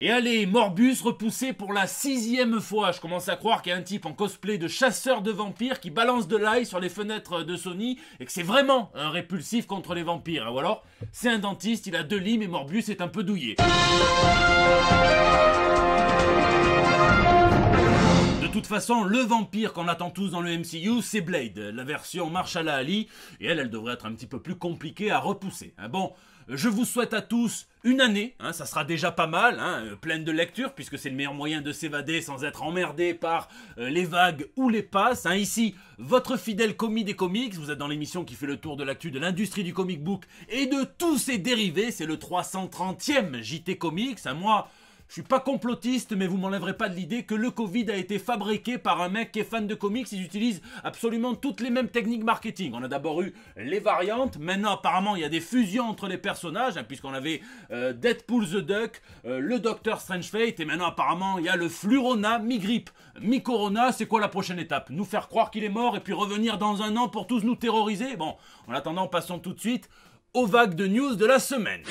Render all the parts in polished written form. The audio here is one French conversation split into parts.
Et allez, Morbus repoussé pour la 6e fois. Je commence à croire qu'il y a un type en cosplay de chasseur de vampires qui balance de l'ail sur les fenêtres de Sony et que c'est vraiment un répulsif contre les vampires. Ou alors, c'est un dentiste, il a 2 limes et Morbus est un peu douillé. De toute façon, le vampire qu'on attend tous dans le MCU, c'est Blade, la version Mahershala Ali, et elle devrait être un petit peu plus compliquée à repousser. Bon, je vous souhaite à tous une année, ça sera déjà pas mal, pleine de lecture, puisque c'est le meilleur moyen de s'évader sans être emmerdé par les vagues ou les passes. Ici, votre fidèle commis des comics, vous êtes dans l'émission qui fait le tour de l'actu de l'industrie du comic book et de tous ses dérivés, c'est le 330e JT Comics, moi... Je suis pas complotiste, mais vous m'enlèverez pas de l'idée que le Covid a été fabriqué par un mec qui est fan de comics. Ils utilisent absolument toutes les mêmes techniques marketing. On a d'abord eu les variantes. Maintenant, apparemment, il y a des fusions entre les personnages, puisqu'on avait Deadpool the Duck, le Docteur Strange Fate, et maintenant, apparemment, il y a le Flurona, mi-grippe, mi-corona. C'est quoi la prochaine étape? Nous faire croire qu'il est mort et puis revenir dans un an pour tous nous terroriser? Bon, en attendant, passons tout de suite aux vagues de news de la semaine.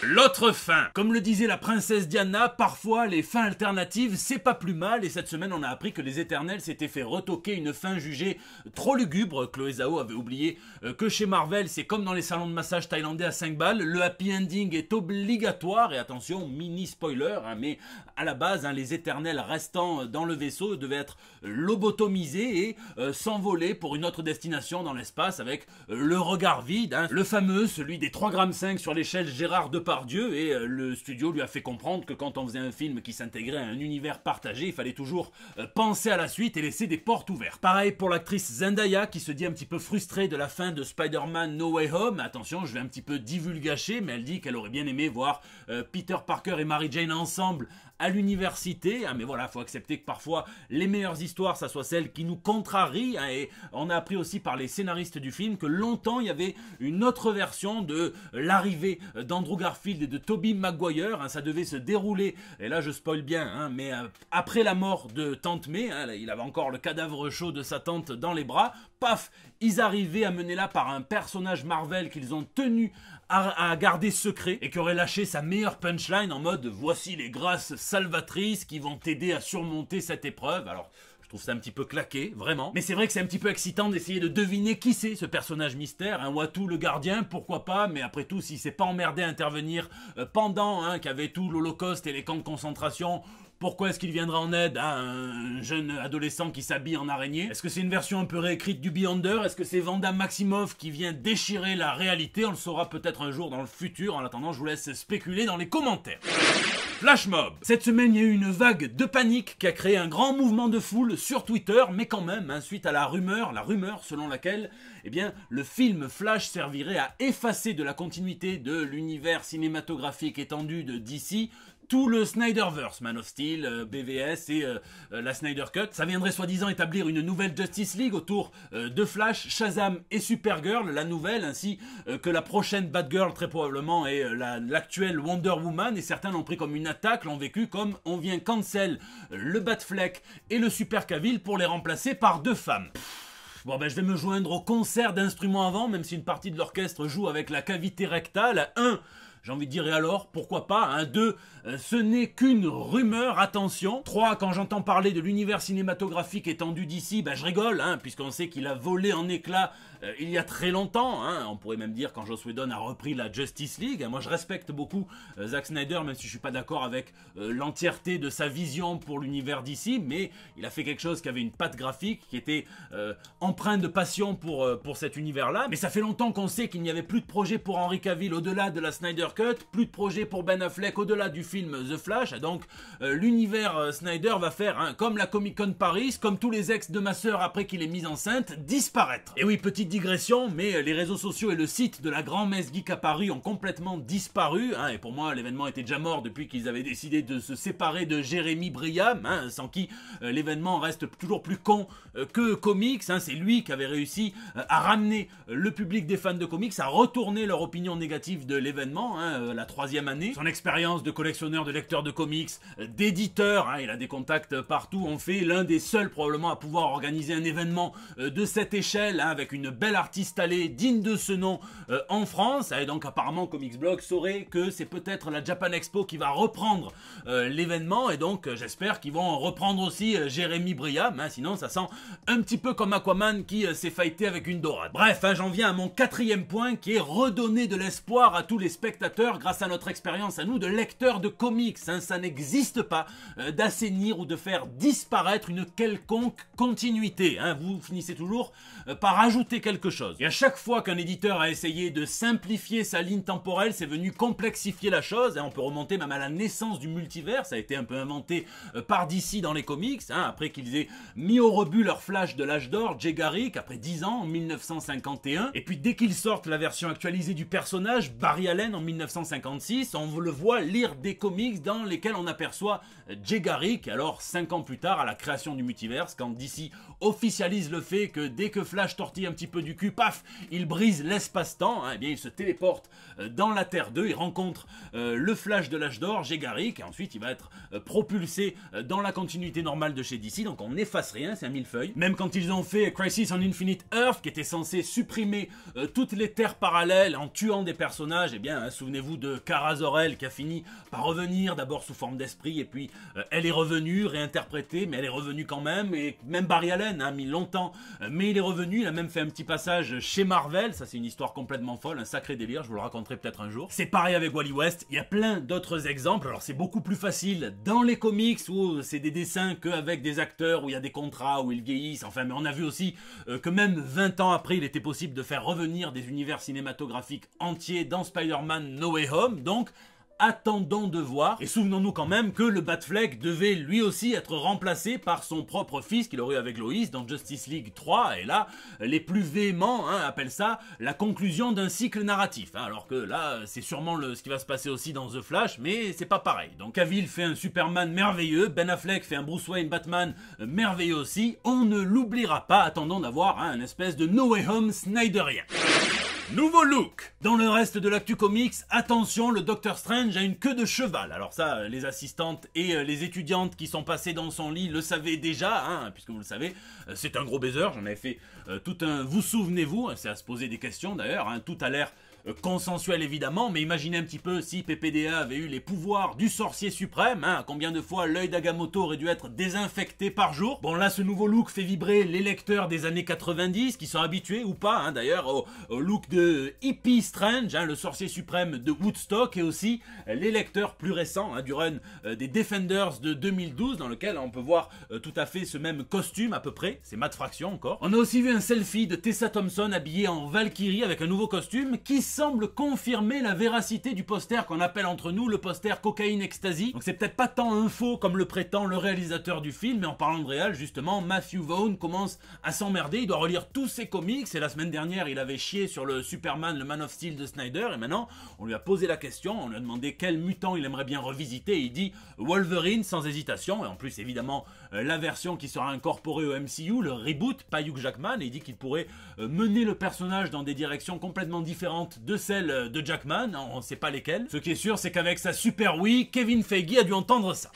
L'autre fin. Comme le disait la princesse Diana, parfois les fins alternatives c'est pas plus mal, et cette semaine on a appris que les Éternels s'étaient fait retoquer une fin jugée trop lugubre. Chloé Zhao avait oublié que chez Marvel c'est comme dans les salons de massage thaïlandais à 5 balles, le happy ending est obligatoire, et attention, mini spoiler, mais à la base les Éternels restant dans le vaisseau devaient être lobotomisés et s'envoler pour une autre destination dans l'espace avec le regard vide, le fameux, celui des 3,5 g sur l'échelle Gérard Depardieu. Et le studio lui a fait comprendre que quand on faisait un film qui s'intégrait à un univers partagé, il fallait toujours penser à la suite et laisser des portes ouvertes. Pareil pour l'actrice Zendaya qui se dit un petit peu frustrée de la fin de Spider-Man No Way Home. Attention, je vais un petit peu divulgacher, mais elle dit qu'elle aurait bien aimé voir Peter Parker et Mary Jane ensemble à l'université, mais voilà, faut accepter que parfois les meilleures histoires, ça soit celles qui nous contrarient, et on a appris aussi par les scénaristes du film que longtemps il y avait une autre version de l'arrivée d'Andrew Garfield et de Tobey Maguire, ça devait se dérouler, et là je spoil bien, mais après la mort de Tante May, il avait encore le cadavre chaud de sa tante dans les bras, paf, ils arrivaient à mener là par un personnage Marvel qu'ils ont tenu à garder secret et qui aurait lâché sa meilleure punchline en mode voici les grâces salvatrices qui vont t'aider à surmonter cette épreuve. Alors je trouve ça un petit peu claqué, vraiment. Mais c'est vrai que c'est un petit peu excitant d'essayer de deviner qui c'est ce personnage mystère. Watu le gardien, pourquoi pas, mais après tout, s'il s'est pas emmerdé à intervenir pendant qu'avait tout l'Holocauste et les camps de concentration, pourquoi est-ce qu'il viendra en aide à un jeune adolescent qui s'habille en araignée? Est-ce que c'est une version un peu réécrite du Beyonder? Est-ce que c'est Vanda Maximoff qui vient déchirer la réalité? On le saura peut-être un jour dans le futur. En attendant, je vous laisse spéculer dans les commentaires. Flash Mob. Cette semaine, il y a eu une vague de panique qui a créé un grand mouvement de foule sur Twitter, mais quand même, suite à la rumeur selon laquelle le film Flash servirait à effacer de la continuité de l'univers cinématographique étendu de DC tout le Snyderverse, Man of Steel, BVS et la Snyder Cut. Ça viendrait soi-disant établir une nouvelle Justice League autour de Flash, Shazam et Supergirl, la nouvelle, ainsi que la prochaine Batgirl très probablement et l'actuelle Wonder Woman, et certains l'ont pris comme une attaque, l'ont vécu comme on vient cancel le Batfleck et le Super Cavill pour les remplacer par 2 femmes. Bon je vais me joindre au concert d'instruments avant, même si une partie de l'orchestre joue avec la cavité rectale. J'ai envie de dire, et alors, pourquoi pas? 2, ce n'est qu'une rumeur, attention. 3, quand j'entends parler de l'univers cinématographique étendu d'ici, je rigole, puisqu'on sait qu'il a volé en éclats il y a très longtemps. On pourrait même dire quand Joss Whedon a repris la Justice League. Moi, je respecte beaucoup Zack Snyder, même si je suis pas d'accord avec l'entièreté de sa vision pour l'univers d'ici, mais il a fait quelque chose qui avait une patte graphique, qui était empreint de passion pour cet univers-là. Mais ça fait longtemps qu'on sait qu'il n'y avait plus de projet pour Henry Cavill au-delà de la Snyder Cut, plus de projet pour Ben Affleck au-delà du film The Flash, donc l'univers Snyder va faire comme la Comic Con Paris, comme tous les ex de ma sœur après qu'il est mis enceinte, disparaître. Et oui, petite digression, mais les réseaux sociaux et le site de la Grand-Messe Geek à Paris ont complètement disparu, et pour moi l'événement était déjà mort depuis qu'ils avaient décidé de se séparer de Jérémy Briam, sans qui l'événement reste toujours plus con que comics. C'est lui qui avait réussi à ramener le public des fans de comics, à retourner leur opinion négative de l'événement, la 3e année. Son expérience de collectionneur, de lecteur de comics, d'éditeur, il a des contacts partout, en fait l'un des seuls probablement à pouvoir organiser un événement de cette échelle, avec une belle artiste allée digne de ce nom en France. Et donc apparemment Comics Blog saurait que c'est peut-être la Japan Expo qui va reprendre l'événement, et donc j'espère qu'ils vont reprendre aussi Jérémy Briam, sinon ça sent un petit peu comme Aquaman qui s'est fighté avec une dorade. Bref, j'en viens à mon 4e point, qui est redonner de l'espoir à tous les spectateurs grâce à notre expérience à nous de lecteurs de comics. Ça n'existe pas d'assainir ou de faire disparaître une quelconque continuité. Vous finissez toujours par ajouter quelque chose. Et à chaque fois qu'un éditeur a essayé de simplifier sa ligne temporelle, c'est venu complexifier la chose. On peut remonter même à la naissance du multivers. Ça a été un peu inventé par DC dans les comics, après qu'ils aient mis au rebut leur Flash de l'âge d'or, Jay Garrick, après 10 ans, en 1951. Et puis dès qu'ils sortent la version actualisée du personnage, Barry Allen, en 1956, on le voit lire des comics dans lesquels on aperçoit Jay Garrick. Alors 5 ans plus tard, à la création du multiverse, quand DC officialise le fait que dès que Flash tortille un petit peu du cul, paf, il brise l'espace-temps, eh bien il se téléporte dans la Terre 2, il rencontre le Flash de l'âge d'or, Jay Garrick, et ensuite il va être propulsé dans la continuité normale de chez DC, donc on n'efface rien, c'est un millefeuille. Même quand ils ont fait Crisis on Infinite Earth, qui était censé supprimer toutes les terres parallèles en tuant des personnages, eh bien souvenez-vous de Kara Zor-El qui a fini par revenir, d'abord sous forme d'esprit, et puis elle est revenue, réinterprétée, mais elle est revenue quand même, et même Barry Allen a mis longtemps, mais il est revenu, il a même fait un petit passage chez Marvel, ça c'est une histoire complètement folle, un sacré délire, je vous le raconterai peut-être un jour. C'est pareil avec Wally West, il y a plein d'autres exemples. Alors c'est beaucoup plus facile dans les comics où c'est des dessins qu'avec des acteurs, où il y a des contrats, où ils vieillissent, enfin, mais on a vu aussi que même 20 ans après, il était possible de faire revenir des univers cinématographiques entiers dans Spider-Man No Way Home, donc attendons de voir. Et souvenons-nous quand même que le Batfleck devait lui aussi être remplacé par son propre fils qu'il aurait eu avec Lois dans Justice League 3, et là, les plus véhéments appellent ça la conclusion d'un cycle narratif, alors que là, c'est sûrement ce qui va se passer aussi dans The Flash, mais c'est pas pareil. Donc Cavill fait un Superman merveilleux, Ben Affleck fait un Bruce Wayne Batman merveilleux aussi, on ne l'oubliera pas, attendons d'avoir un espèce de No Way Home Snyderien. Nouveau look. Dans le reste de l'actu comics, attention, le Docteur Strange a une queue de cheval. Alors ça, les assistantes et les étudiantes qui sont passées dans son lit le savaient déjà, puisque vous le savez, c'est un gros baiser. J'en avais fait tout un... Vous souvenez-vous, c'est à se poser des questions d'ailleurs, tout a l'air consensuel évidemment, mais imaginez un petit peu si PPDA avait eu les pouvoirs du sorcier suprême, combien de fois l'œil d'Agamotto aurait dû être désinfecté par jour. Bon là, ce nouveau look fait vibrer les lecteurs des années 90 qui sont habitués ou pas d'ailleurs au look de Hippie Strange, le sorcier suprême de Woodstock, et aussi les lecteurs plus récents du run des Defenders de 2012, dans lequel on peut voir tout à fait ce même costume à peu près, c'est Matt Fraction encore. On a aussi vu un selfie de Tessa Thompson habillée en Valkyrie avec un nouveau costume qui semble confirmer la véracité du poster qu'on appelle entre nous le poster Cocaine Ecstasy. Donc c'est peut-être pas tant un faux comme le prétend le réalisateur du film, mais en parlant de réal, justement, Matthew Vaughn commence à s'emmerder, il doit relire tous ses comics, et la semaine dernière il avait chié sur le Superman, le Man of Steel de Snyder, et maintenant on lui a posé la question, on lui a demandé quel mutant il aimerait bien revisiter, et il dit Wolverine sans hésitation, et en plus évidemment la version qui sera incorporée au MCU, le reboot, pas Hugh Jackman, et il dit qu'il pourrait mener le personnage dans des directions complètement différentes de celles de Jackman, on ne sait pas lesquelles. Ce qui est sûr, c'est qu'avec sa Super Wii, Kevin Feige a dû entendre ça.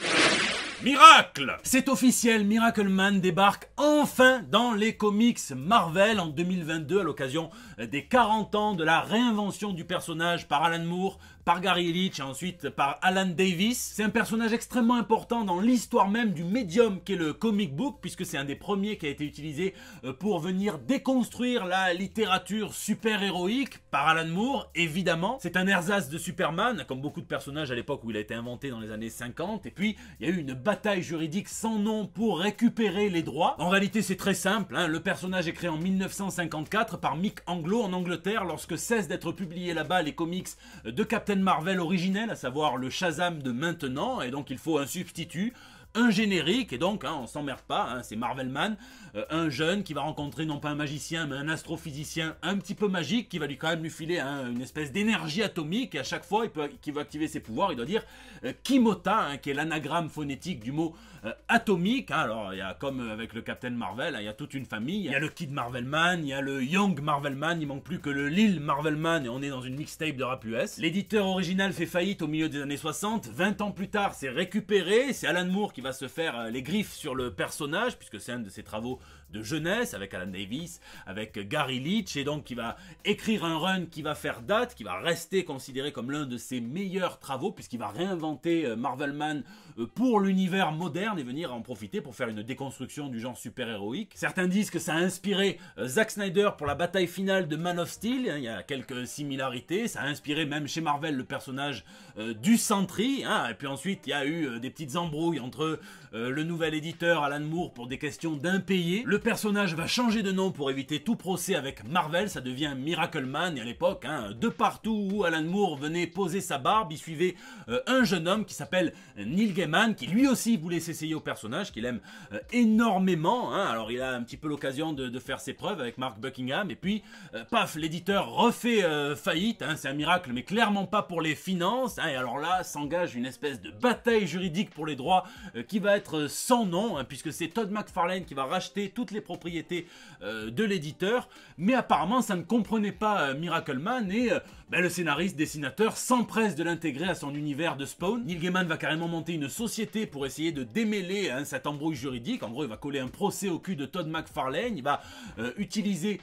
Miracle! C'est officiel, Miracle Man débarque enfin dans les comics Marvel en 2022 à l'occasion des 40 ans de la réinvention du personnage par Alan Moore, par Gary Leach et ensuite par Alan Davis. C'est un personnage extrêmement important dans l'histoire même du médium qu'est le comic book, puisque c'est un des premiers qui a été utilisé pour venir déconstruire la littérature super-héroïque par Alan Moore, évidemment. C'est un ersatz de Superman, comme beaucoup de personnages à l'époque où il a été inventé dans les années 50, et puis il y a eu une bataille juridique sans nom pour récupérer les droits. En réalité, c'est très simple, le personnage est créé en 1954 par Mick Anglo en Angleterre, lorsque cessent d'être publiés là-bas les comics de Captain Marvel originel, à savoir le Shazam de maintenant, et donc il faut un substitut. un générique, et donc on s'emmerde pas, c'est Marvelman, un jeune qui va rencontrer non pas un magicien mais un astrophysicien un petit peu magique qui va quand même lui filer une espèce d'énergie atomique, et à chaque fois qu'il veut activer ses pouvoirs, il doit dire Kimota, qui est l'anagramme phonétique du mot atomique. Alors il y a comme avec le Captain Marvel, il y a toute une famille, il y a le Kid Marvelman, il y a le Young Marvelman, il manque plus que le Lil Marvelman, et on est dans une mixtape de rap US. L'éditeur original fait faillite au milieu des années 60, 20 ans plus tard c'est récupéré, c'est Alan Moore qui va se faire les griffes sur le personnage, puisque c'est un de ses travaux de jeunesse, avec Alan Davis, avec Gary Leach, et donc qui va écrire un run qui va faire date, qui va rester considéré comme l'un de ses meilleurs travaux, puisqu'il va réinventer Marvelman pour l'univers moderne et venir en profiter pour faire une déconstruction du genre super-héroïque. Certains disent que ça a inspiré Zack Snyder pour la bataille finale de Man of Steel, il y a quelques similarités, ça a inspiré même chez Marvel le personnage du Sentry, et puis ensuite il y a eu des petites embrouilles entre le nouvel éditeur Alan Moore pour des questions d'impayés. Le personnage va changer de nom pour éviter tout procès avec Marvel, ça devient Miracleman, et à l'époque, de partout où Alan Moore venait poser sa barbe, il suivait un jeune homme qui s'appelle Neil Gaiman, qui lui aussi voulait s'essayer au personnage, qu'il aime énormément, alors il a un petit peu l'occasion de faire ses preuves avec Mark Buckingham, et puis paf, l'éditeur refait faillite, c'est un miracle, mais clairement pas pour les finances, et alors là s'engage une espèce de bataille juridique pour les droits qui va être sans nom, puisque c'est Todd McFarlane qui va racheter toutes les propriétés de l'éditeur, mais apparemment ça ne comprenait pas Miracleman, et le scénariste dessinateur s'empresse de l'intégrer à son univers de Spawn. Neil Gaiman va carrément monter une société pour essayer de démêler cette embrouille juridique. En gros, il va coller un procès au cul de Todd McFarlane, il va utiliser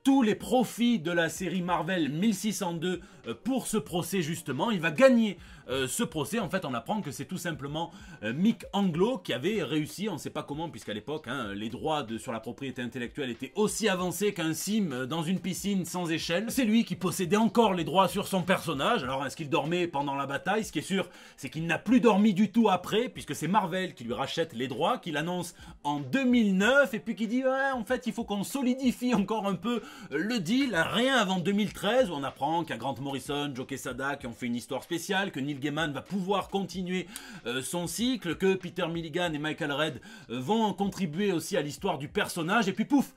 tous les profits de la série Marvel 1602 pour ce procès justement. Il va gagner ce procès. En fait, on apprend que c'est tout simplement Mick Anglo qui avait réussi, on ne sait pas comment, puisqu'à l'époque les droits sur la propriété intellectuelle étaient aussi avancés qu'un sim dans une piscine sans échelle. C'est lui qui possédait encore les droits sur son personnage. Alors est-ce qu'il dormait pendant la bataille? Ce qui est sûr, c'est qu'il n'a plus dormi du tout après, puisque c'est Marvel qui lui rachète les droits, qu'il annonce en 2009, et puis qui dit ouais, en fait il faut qu'on solidifie encore un peu le deal, rien avant 2013 où on apprend qu'il y a Grant Morrison, Joe Quesada qui ont fait une histoire spéciale, que Neil Gaiman va pouvoir continuer son cycle, que Peter Milligan et Michael Red vont contribuer aussi à l'histoire du personnage, et puis pouf,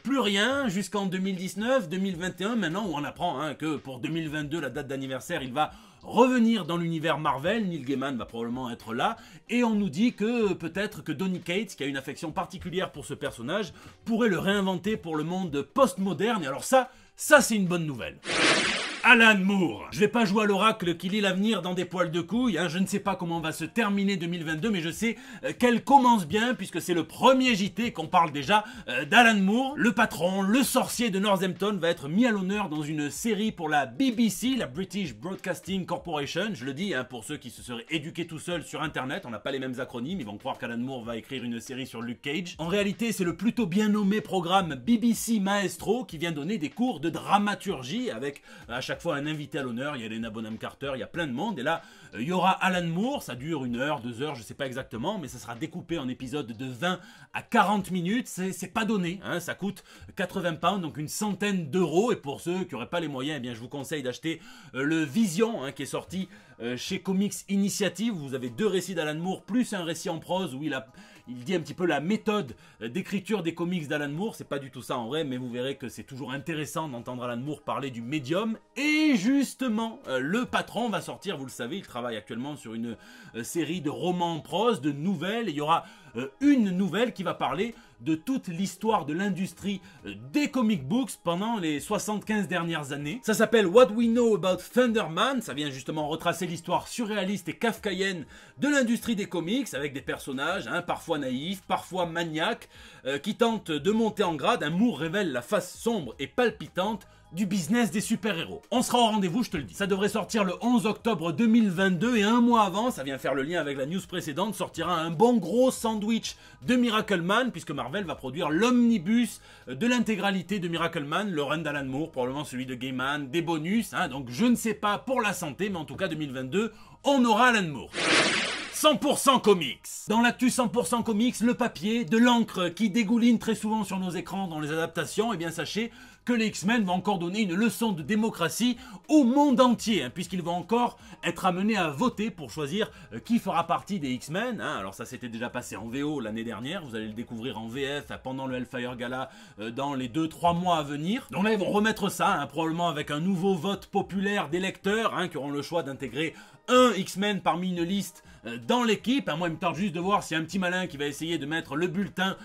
plus rien jusqu'en 2019, 2021 maintenant, où on apprend que pour 2022, la date d'anniversaire, il va revenir dans l'univers Marvel. Neil Gaiman va probablement être là, et on nous dit que peut-être que Donny Cates, qui a une affection particulière pour ce personnage, pourrait le réinventer pour le monde post-moderne, et alors ça c'est une bonne nouvelle. Alan Moore. Je vais pas jouer à l'oracle qui lit l'avenir dans des poils de couilles, je ne sais pas comment va se terminer 2022, mais je sais qu'elle commence bien, puisque c'est le premier JT qu'on parle déjà d'Alan Moore. Le patron, le sorcier de Northampton, va être mis à l'honneur dans une série pour la BBC, la British Broadcasting Corporation. Je le dis pour ceux qui se seraient éduqués tout seuls sur internet, on n'a pas les mêmes acronymes, ils vont croire qu'Alan Moore va écrire une série sur Luke Cage. En réalité, c'est le plutôt bien nommé programme BBC Maestro qui vient donner des cours de dramaturgie, avec à chaque fois un invité à l'honneur. Il y a Helena Bonham Carter, il y a plein de monde, et là il y aura Alan Moore. Ça dure 1 heure, 2 heures, je sais pas exactement, mais ça sera découpé en épisodes de 20 à 40 minutes, c'est pas donné, ça coûte 80 pounds, donc une centaine d'euros, et pour ceux qui n'auraient pas les moyens, eh bien je vous conseille d'acheter le Vision, qui est sorti chez Comics Initiative. Vous avez 2 récits d'Alan Moore, plus un récit en prose où il dit un petit peu la méthode d'écriture des comics d'Alan Moore. C'est pas du tout ça en vrai, mais vous verrez que c'est toujours intéressant d'entendre Alan Moore parler du médium. Et justement, le patron va sortir, vous le savez, il travaille actuellement sur une série de romans en prose, de nouvelles, et il y aura une nouvelle qui va parler de toute l'histoire de l'industrie des comic books pendant les 75 dernières années. Ça s'appelle What We Know About Thunderman. Ça vient justement retracer l'histoire surréaliste et kafkaïenne de l'industrie des comics, avec des personnages parfois naïfs, parfois maniaques, qui tentent de monter en grade. Moore révèle la face sombre et palpitante du business des super-héros. On sera au rendez-vous, je te le dis. Ça devrait sortir le 11 octobre 2022, et un mois avant, ça vient faire le lien avec la news précédente, sortira un bon gros sandwich de Miracleman, puisque Marvel va produire l'omnibus de l'intégralité de Miracleman, le run d'Alan Moore, probablement celui de Gaiman, des bonus, donc je ne sais pas pour la santé, mais en tout cas 2022, on aura Alan Moore. 100% comics. Dans l'actu 100% comics, le papier, de l'encre qui dégouline très souvent sur nos écrans dans les adaptations, et bien sachez que les X-Men vont encore donner une leçon de démocratie au monde entier, hein, puisqu'ils vont encore être amenés à voter pour choisir qui fera partie des X-Men. Hein. Alors ça s'était déjà passé en VO l'année dernière, vous allez le découvrir en VF pendant le Hellfire Gala dans les 2-3 mois à venir. Donc là ils vont remettre ça, hein, probablement avec un nouveau vote populaire des lecteurs, hein, qui auront le choix d'intégrer un X-Men parmi une liste dans l'équipe. Moi, il me tarde juste de voir s'il y a un petit malin qui va essayer de mettre le bulletin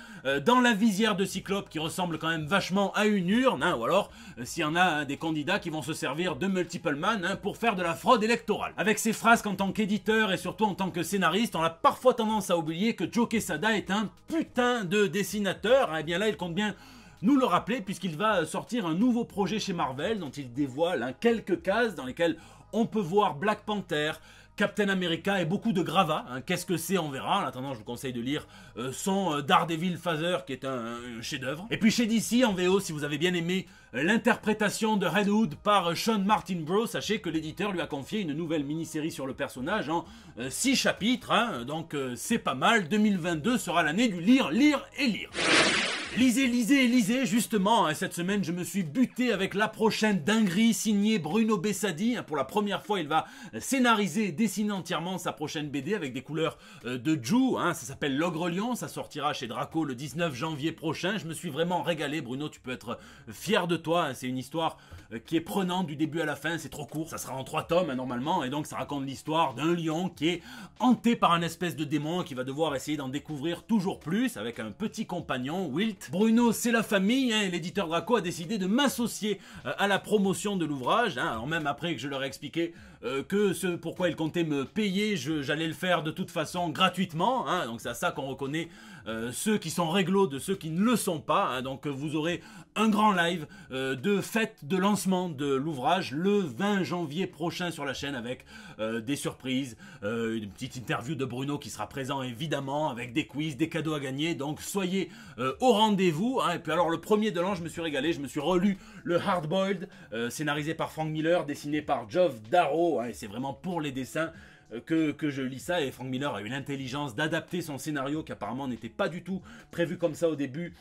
dans la visière de Cyclope qui ressemble quand même vachement à une urne, hein, ou alors s'il y en a des candidats qui vont se servir de Multiple Man, hein, pour faire de la fraude électorale. Avec ses phrases qu'en tant qu'éditeur et surtout en tant que scénariste, on a parfois tendance à oublier que Joe Quesada est un putain de dessinateur. Hein, et bien là, il compte bien nous le rappeler puisqu'il va sortir un nouveau projet chez Marvel dont il dévoile, hein, quelques cases dans lesquelles on peut voir Black Panther, Captain America et beaucoup de gravats. Hein. Qu'est-ce que c'est, on verra. En attendant, je vous conseille de lire son Daredevil Father qui est un chef-d'œuvre. Et puis chez DC en VO, si vous avez bien aimé l'interprétation de Red Hood par Sean Martin Bros, sachez que l'éditeur lui a confié une nouvelle mini-série sur le personnage en 6 chapitres. Hein. Donc c'est pas mal. 2022 sera l'année du lire, lire et lire. Lisez, lisez, lisez, justement, hein, cette semaine je me suis buté avec la prochaine dinguerie signée Bruno Bessadi. Pour la première fois, il va scénariser et dessiner entièrement sa prochaine BD avec des couleurs de Ju, hein, ça s'appelle L'Ogre Lion, ça sortira chez Draco le 19 janvier prochain. Je me suis vraiment régalé, Bruno, tu peux être fier de toi, hein, c'est une histoire qui est prenante du début à la fin, c'est trop court, ça sera en 3 tomes, hein, normalement, et donc ça raconte l'histoire d'un lion qui est hanté par un espèce de démon qui va devoir essayer d'en découvrir toujours plus avec un petit compagnon, Wilt. Bruno, c'est la famille, hein, et l'éditeur Draco a décidé de m'associer à la promotion de l'ouvrage, hein, alors même après que je leur ai expliqué que ce pourquoi ils comptaient me payer, j'allais le faire de toute façon gratuitement, hein, donc c'est à ça qu'on reconnaît ceux qui sont réglo de ceux qui ne le sont pas, hein, donc vous aurez un grand live de fête de lancement de l'ouvrage le 20 janvier prochain sur la chaîne avec des surprises, une petite interview de Bruno qui sera présent évidemment avec des quiz, des cadeaux à gagner, donc soyez au rendez-vous, hein. Et puis alors le premier de l'an je me suis régalé, je me suis relu le Hard Boiled, scénarisé par Frank Miller, dessiné par Geoff Darrow, hein, et c'est vraiment pour les dessins que je lis ça, et Frank Miller a eu l'intelligence d'adapter son scénario qui apparemment n'était pas du tout prévu comme ça au début,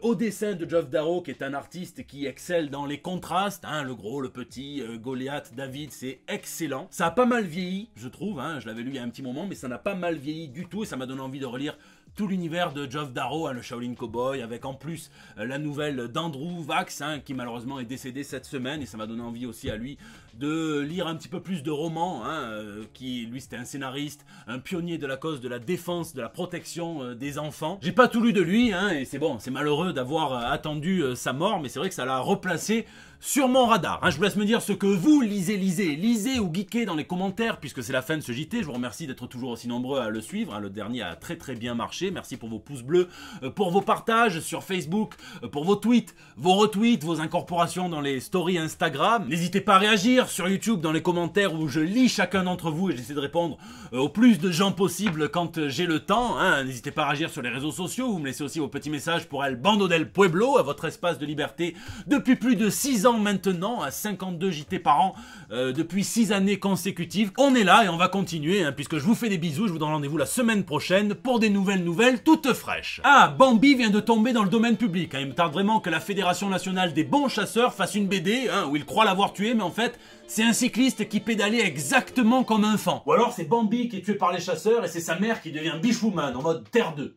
au dessin de Geoff Darrow qui est un artiste qui excelle dans les contrastes, hein, le gros, le petit, Goliath, David, c'est excellent. Ça a pas mal vieilli, je trouve, hein, je l'avais lu il y a un petit moment, mais ça n'a pas mal vieilli du tout et ça m'a donné envie de relire tout l'univers de Geoff Darrow, hein, le Shaolin Cowboy, avec en plus la nouvelle d'Andrew Vax, hein, qui malheureusement est décédé cette semaine, et ça m'a donné envie aussi à lui de lire un petit peu plus de romans, hein, qui lui c'était un scénariste, un pionnier de la cause de la défense, de la protection des enfants. J'ai pas tout lu de lui, hein, et c'est bon, c'est malheureux d'avoir attendu sa mort, mais c'est vrai que ça l'a replacé sur mon radar. Hein. Je vous laisse me dire ce que vous lisez ou geekez dans les commentaires, puisque c'est la fin de ce JT. Je vous remercie d'être toujours aussi nombreux à le suivre. Hein. Le dernier a très bien marché. Merci pour vos pouces bleus, pour vos partages sur Facebook, pour vos tweets, vos retweets, vos incorporations dans les stories Instagram. N'hésitez pas à réagir sur YouTube dans les commentaires où je lis chacun d'entre vous et j'essaie de répondre au plus de gens possible quand j'ai le temps. Hein. N'hésitez pas à réagir sur les réseaux sociaux. Vous me laissez aussi vos petits messages pour El Bando del Pueblo, à votre espace de liberté depuis plus de 6 ans maintenant, à 52 JT par an, depuis 6 années consécutives. On est là et on va continuer, hein, puisque je vous fais des bisous. Je vous donne rendez-vous la semaine prochaine pour des nouvelles toutes fraîches. Ah, Bambi vient de tomber dans le domaine public. Hein. Il me tarde vraiment que la Fédération Nationale des Bons Chasseurs fasse une BD, hein, où il croit l'avoir tué, mais en fait, c'est un cycliste qui pédalait exactement comme un fan. Ou alors c'est Bambi qui est tué par les chasseurs et c'est sa mère qui devient Bichwoman en mode Terre 2.